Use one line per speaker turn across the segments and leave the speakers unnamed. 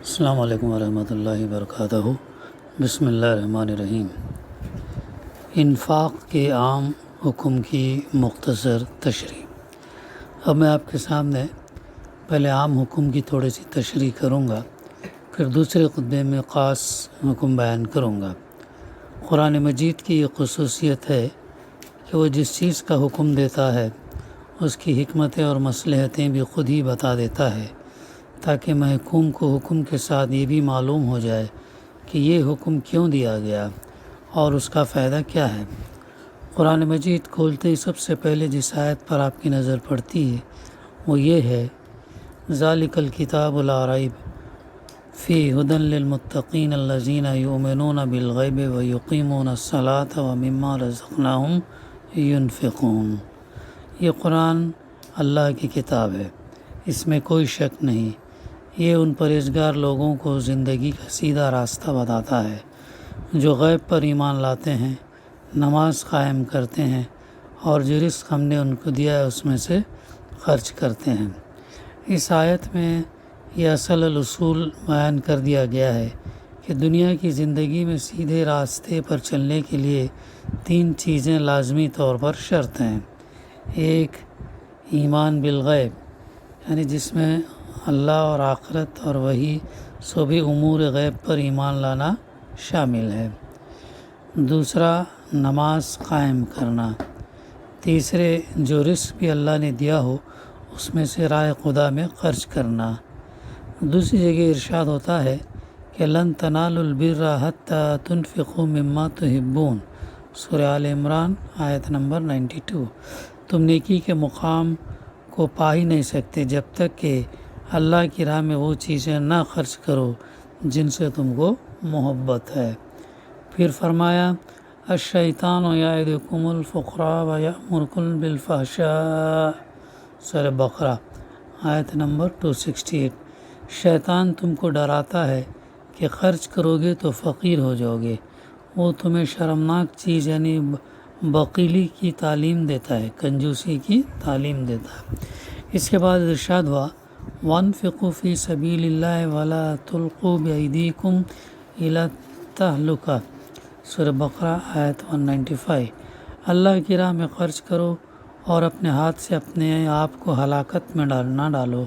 السلام علیکم ورحمۃ اللہ وبرکاتہ۔ بسم اللہ الرحمن الرحیم۔ انفاق کے عام حکم کی مختصر تشریح۔ اب میں آپ کے سامنے پہلے عام حکم کی تھوڑی سی تشریح کروں گا، پھر دوسرے خطبے میں خاص حکم بیان کروں گا۔ قرآن مجید کی یہ خصوصیت ہے کہ وہ جس چیز کا حکم دیتا ہے اس کی حکمتیں اور مصلحتیں بھی خود ہی بتا دیتا ہے، تاکہ محکوم کو حکم کے ساتھ یہ بھی معلوم ہو جائے کہ یہ حکم کیوں دیا گیا اور اس کا فائدہ کیا ہے۔ قرآن مجید کھولتے ہی سب سے پہلے جس آیت پر آپ کی نظر پڑتی ہے وہ یہ ہے، ذالک الکتاب لا ریب فیہ ھدی للمتقین الذین یؤمنون بالغیب ویقیمون الصلاۃ ومما رزقناہم ینفقون۔ یہ قرآن اللہ کی کتاب ہے، اس میں کوئی شک نہیں۔ یہ ان پرہیزگار لوگوں کو زندگی کا سیدھا راستہ بتاتا ہے جو غیب پر ایمان لاتے ہیں، نماز قائم کرتے ہیں اور جو رزق ہم نے ان کو دیا ہے اس میں سے خرچ کرتے ہیں۔ اس آیت میں یہ اصل الاصول بیان کر دیا گیا ہے کہ دنیا کی زندگی میں سیدھے راستے پر چلنے کے لیے تین چیزیں لازمی طور پر شرط ہیں۔ ایک، ایمان بالغیب، یعنی جس میں اللہ اور آخرت اور وہی سبھی امور غیب پر ایمان لانا شامل ہے۔ دوسرا، نماز قائم کرنا۔ تیسرے، جو رزق بھی اللہ نے دیا ہو اس میں سے راہ خدا میں خرچ کرنا۔ دوسری جگہ ارشاد ہوتا ہے کہ لن تنالوا البر حتی تنفقوا مما تحبون، سورہ آل عمران آیت نمبر 92۔ تم نیکی کے مقام کو پا ہی نہیں سکتے جب تک کہ اللہ کی راہ میں وہ چیزیں نہ خرچ کرو جن سے تم کو محبت ہے۔ پھر فرمایا، الشیطان یعدکم الفقر ویأمرکم بالفحشاء، سورہ بقرہ آیت نمبر 268۔ شیطان تم کو ڈراتا ہے کہ خرچ کرو گے تو فقیر ہو جاؤ گے، وہ تمہیں شرمناک چیز یعنی بخیلی کی تعلیم دیتا ہے، کنجوسی کی تعلیم دیتا ہے۔ اس کے بعد ارشاد ہوا، وَانفِقُوا فِي سَبِيلِ اللَّهِ وَلَا تُلْقُوا بِأَيْدِيكُمْ إِلَى التَّهْلُكَةِ، سورہ بقرہ آیت 195۔ اللہ کی راہ میں خرچ کرو اور اپنے ہاتھ سے اپنے آپ کو ہلاکت میں نہ ڈالو،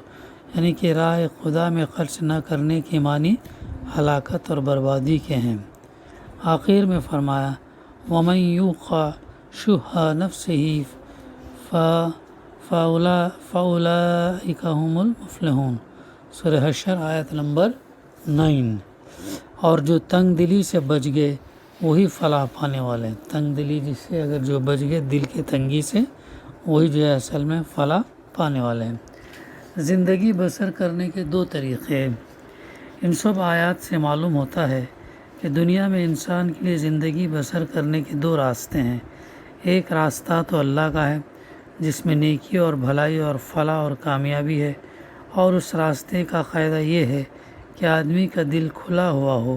یعنی کہ راہ خدا میں خرچ نہ کرنے کے معنی ہلاکت اور بربادی کے ہیں۔ آخر میں فرمایا، وَمَن یُوقَ شُحَّ نَفْسِهِ فَأُولَٰئِکَ هُمُ الْمُفْلِحُونَ، سورہ حشر آیت نمبر 9۔ اور جو تنگ دلی سے بچ گئے وہی فلاح پانے والے ہیں۔ تنگ دلی جس سے اگر جو بچ گئے دل کی تنگی سے، وہی جو ہے اصل میں فلاح پانے والے ہیں۔ زندگی بسر کرنے کے دو طریقے ہیں۔ ان سب آیات سے معلوم ہوتا ہے کہ دنیا میں انسان کے لیے زندگی بسر کرنے کے دو راستے ہیں۔ ایک راستہ تو اللہ کا ہے جس میں نیکی اور بھلائی اور فلاح اور کامیابی ہے، اور اس راستے کا قاعدہ یہ ہے کہ آدمی کا دل کھلا ہوا ہو،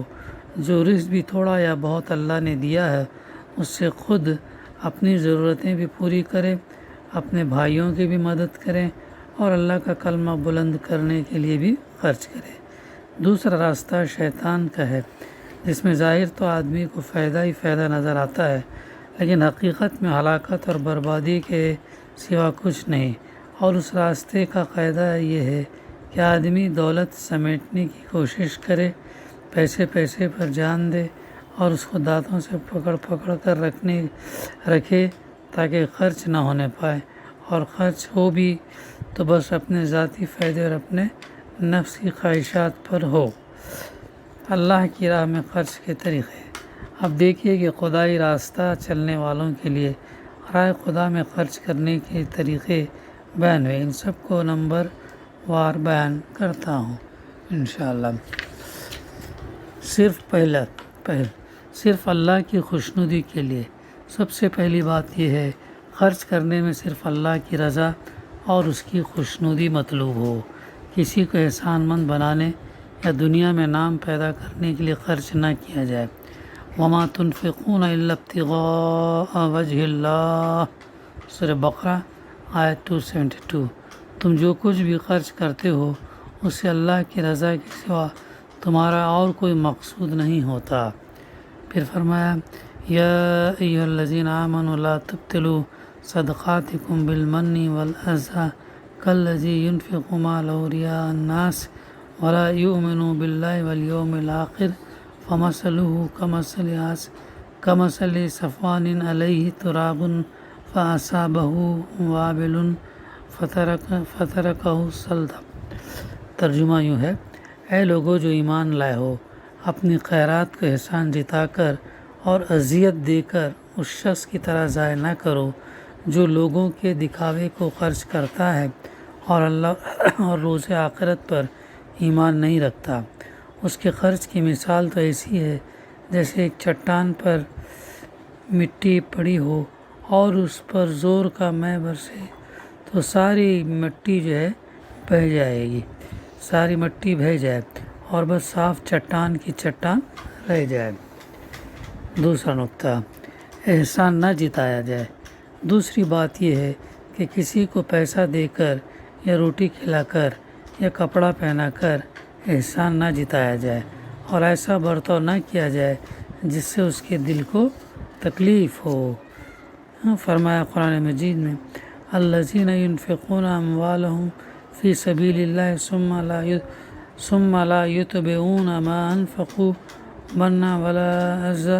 جو رزق بھی تھوڑا یا بہت اللہ نے دیا ہے اس سے خود اپنی ضرورتیں بھی پوری کرے، اپنے بھائیوں کی بھی مدد کرے اور اللہ کا کلمہ بلند کرنے کے لیے بھی خرچ کرے۔ دوسرا راستہ شیطان کا ہے جس میں ظاہر تو آدمی کو فائدہ ہی فائدہ نظر آتا ہے، لیکن حقیقت میں ہلاکت اور بربادی کے سوا کچھ نہیں۔ اور اس راستے کا قاعدہ یہ ہے کہ آدمی دولت سمیٹنے کی کوشش کرے، پیسے پر جان دے اور اس کو دانتوں سے پکڑ کر رکھے تاکہ خرچ نہ ہونے پائے، اور خرچ ہو بھی تو بس اپنے ذاتی فائدے اور اپنے نفس کی خواہشات پر ہو۔ اللہ کی راہ میں خرچ کے طریقے۔ اب دیکھیے کہ خدائی راستہ چلنے والوں کے لیے راہ خدا میں خرچ کرنے کے طریقے بیان ہوئے، ان سب کو نمبر وار بیان کرتا ہوں انشاءاللہ۔ صرف اللہ کی خوشنودی کے لیے سب سے پہلی بات یہ ہے، خرچ کرنے میں صرف اللہ کی رضا اور اس کی خوشنودی مطلوب ہو۔ کسی کو احسان مند بنانے یا دنیا میں نام پیدا کرنے کے لیے خرچ نہ کیا جائے۔ وَمَا تُنْفِقُونَ إِلَّا ابْتِغَاءَ وَجْهِ اللَّهِ، سورہ بقرہ آیت 272۔ تم جو کچھ بھی خرچ کرتے ہو اسے اللہ کی رضا کے سوا تمہارا اور کوئی مقصود نہیں ہوتا۔ پھر فرمایا یا ایھا الذین آمنوا لا تبطلوا صدقاتکم بالمن والاذی کالذی ينفق مالہ رئاء الناس ولا یؤمن باللہ والیوم الآخر کمثل صفوان علیہ تراب فأصابہ وابل فترکہ صلدا۔ ترجمہ یوں ہے، اے لوگو جو ایمان لائے ہو، اپنی خیرات کو احسان جتا کر اور اذیت دے کر اس شخص کی طرح ضائع نہ کرو جو لوگوں کے دکھاوے کو خرچ کرتا ہے اور اللہ اور روز آخرت پر ایمان نہیں رکھتا۔ اس کے خرچ کی مثال تو ایسی ہے جیسے ایک چٹان پر مٹی پڑی ہو اور اس پر زور کا مے برسے تو ساری مٹی بہہ جائے گی، ساری مٹی بہہ جائے اور بس صاف چٹان کی چٹان رہ جائے۔ دوسرا نقطہ، احسان نہ جتایا جائے۔ دوسری بات یہ ہے کہ کسی کو پیسہ دے کر یا روٹی کھلا کر یا کپڑا پہنا کر احسان نہ جتایا جائے اور ایسا برتاؤ نہ کیا جائے جس سے اس کے دل کو تکلیف ہو۔ فرمایا قرآن مجید میں الذین ينفقون اموالهم فی سبیل اللہ ثم لا یتبعون ما انفقوا منا ولا اذى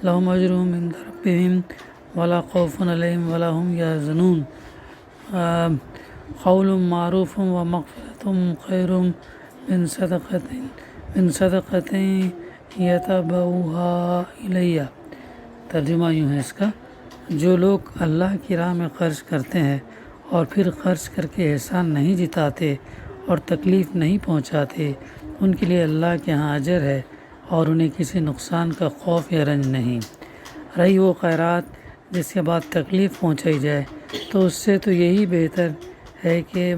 لهم اجرهم عند ربهم ولا خوف علیہم ولا هم یحزنون قول معروف ومغفرۃ خیر من صدقۃ یتبعها الیہ۔ ترجمہ یوں ہے اس کا، جو لوگ اللہ کی راہ میں خرچ کرتے ہیں اور پھر خرچ کر کے احسان نہیں جتاتے اور تکلیف نہیں پہنچاتے، ان کے لیے اللہ کے ہاں اجر ہے اور انہیں کسی نقصان کا خوف یا رنج نہیں۔ رہی وہ خیرات جس کے بعد تکلیف پہنچائی جائے تو اس سے تو یہی بہتر ہے کہ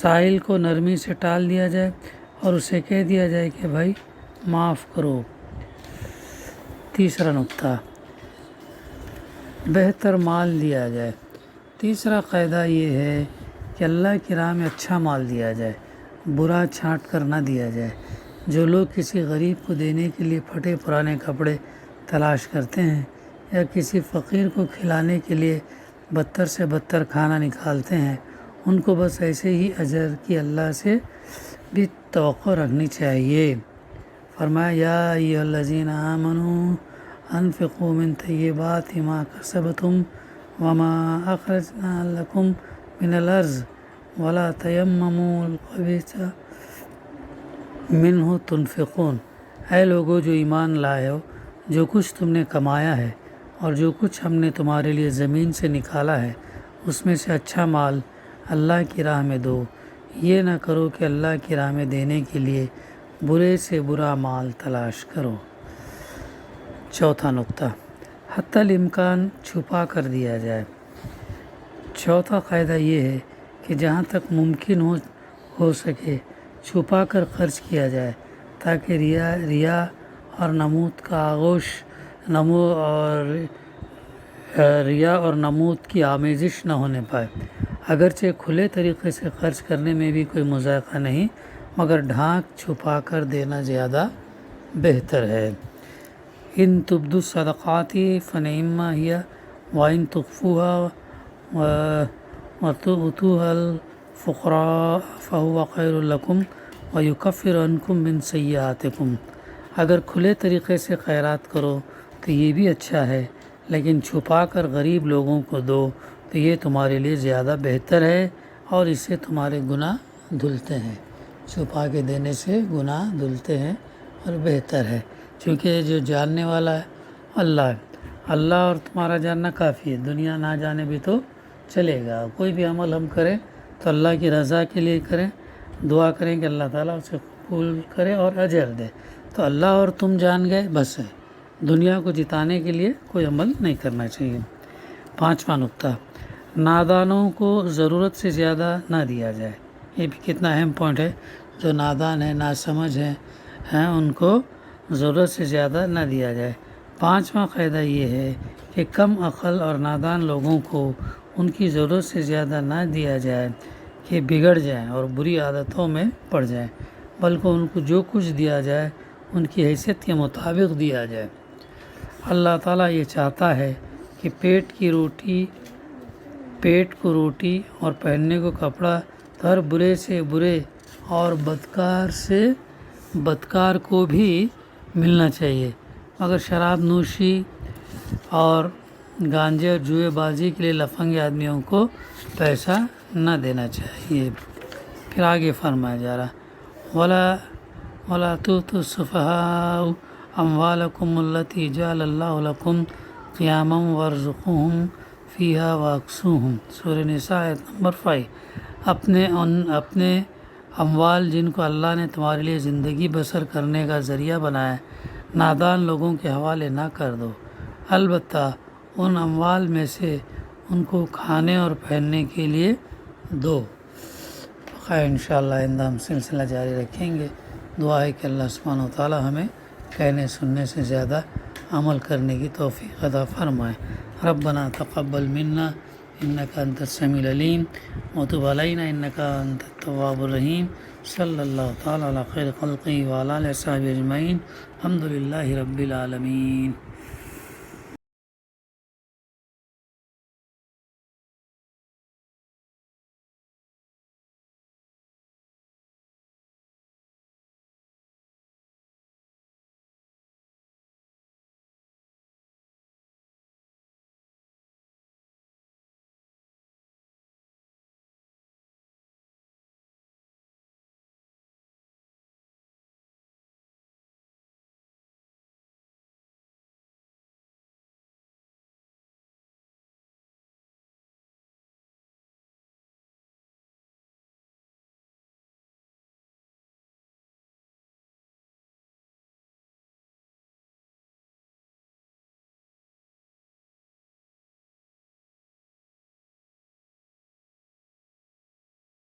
سائل کو نرمی سے ٹال دیا جائے اور اسے کہہ دیا جائے کہ بھائی معاف کرو۔ تیسرا نقطہ، بہتر مال دیا جائے۔ تیسرا قاعدہ یہ ہے کہ اللہ کی راہ میں اچھا مال دیا جائے، برا چھانٹ کر نہ دیا جائے۔ جو لوگ کسی غریب کو دینے کے لیے پھٹے پرانے کپڑے تلاش کرتے ہیں یا کسی فقیر کو کھلانے کے لیے بدتر سے بدتر کھانا نکالتے ہیں، ان کو بس ایسے ہی اجر کی اللہ سے بھی توقع رکھنی چاہیے۔ فرمایا یا ایھا الذین آمنوا انفقوا من طیبات ما کسبتم وما اخرجنا لکم من الارض ولا تیمموا الخبیث منہ تنفقون۔ اے لوگو جو ایمان لائے ہو، جو کچھ تم نے کمایا ہے اور جو کچھ ہم نے تمہارے لیے زمین سے نکالا ہے اس میں سے اچھا مال اللہ کی راہ میں دو۔ یہ نہ کرو کہ اللہ کی راہ میں دینے کے لیے برے سے برا مال تلاش کرو۔ چوتھا نقطہ، حتی الامکان چھپا کر دیا جائے۔ چوتھا قاعدہ یہ ہے کہ جہاں تک ممکن ہو سکے چھپا کر خرچ کیا جائے تاکہ ریا اور نمود کی آمیزش نہ ہونے پائے۔ اگرچہ کھلے طریقے سے خرچ کرنے میں بھی کوئی مذائقہ نہیں، مگر ڈھانک چھپا کر دینا زیادہ بہتر ہے۔ ان تبدوا الصدقات فنعما ہی وان تخفوها وتؤتوها الفقراء فهو خیر لکم ویکفر عنکم من سیئاتکم۔ اگر کھلے طریقے سے خیرات کرو تو یہ بھی اچھا ہے، لیکن چھپا کر غریب لوگوں کو دو تو یہ تمہارے لیے زیادہ بہتر ہے اور اس سے تمہارے گناہ دھلتے ہیں۔ چھپا کے دینے سے گناہ دھلتے ہیں اور بہتر ہے، کیونکہ جو جاننے والا ہے اللہ اور تمہارا جاننا کافی ہے، دنیا نہ جانے بھی تو چلے گا۔ کوئی بھی عمل ہم کریں تو اللہ کی رضا کے لیے کریں، دعا کریں کہ اللہ تعالیٰ اسے قبول کرے اور اجر دے۔ تو اللہ اور تم جان گئے بس ہے، دنیا کو جتانے کے لیے کوئی عمل نہیں کرنا چاہیے۔ پانچواں نقطہ، نادانوں کو ضرورت سے زیادہ نہ دیا جائے۔ یہ بھی کتنا اہم پوائنٹ ہے، جو نادان ہیں، ناسمجھ ہیں ان کو ضرورت سے زیادہ نہ دیا جائے۔ پانچواں قاعدہ یہ ہے کہ کم عقل اور نادان لوگوں کو ان کی ضرورت سے زیادہ نہ دیا جائے، کہ بگڑ جائیں اور بری عادتوں میں پڑ جائیں، بلکہ ان کو جو کچھ دیا جائے ان کی حیثیت کے مطابق دیا جائے۔ اللہ تعالیٰ یہ چاہتا ہے کہ پیٹ کو روٹی اور پہننے کو کپڑا تو ہر برے سے برے اور بدکار سے بدکار کو بھی ملنا چاہیے، مگر شراب نوشی اور گانجے اور جوئے بازی کے لیے لفنگے آدمیوں کو پیسہ نہ دینا چاہیے۔ پھر آگے فرمایا جا رہا وَلَا تُؤْتُوا السُّفَهَاءَ أَمْوَالَكُمُ الَّتِي جَعَلَ اللَّهُ لَكُمْ قِيَامًا وَارْزُقُوهُمْ فِيهَا وَاكْسُوهُمْ۔ سورہ نساء آیت نمبر 5۔ اپنے اموال جن کو اللہ نے تمہارے لیے زندگی بسر کرنے کا ذریعہ بنایا نادان لوگوں کے حوالے نہ کر دو، البتہ ان اموال میں سے ان کو کھانے اور پہننے کے لیے دو۔ خیر انشاءاللہ آئندہ ہم سلسلہ جاری رکھیں گے۔ دعا ہے کہ اللہ سبحانہ و تعالی ہمیں کہنے سننے سے زیادہ عمل کرنے کی توفیق عطا فرمائے۔ ربنا تقبل منا انک انت السمیع العلیم وتب علینا انک انت التواب الرحیم۔ صلی اللہ تعالی علی خیر خلقہ وعلی آلہ وصحبہ اجمعین۔ الحمد للہ رب العالمین۔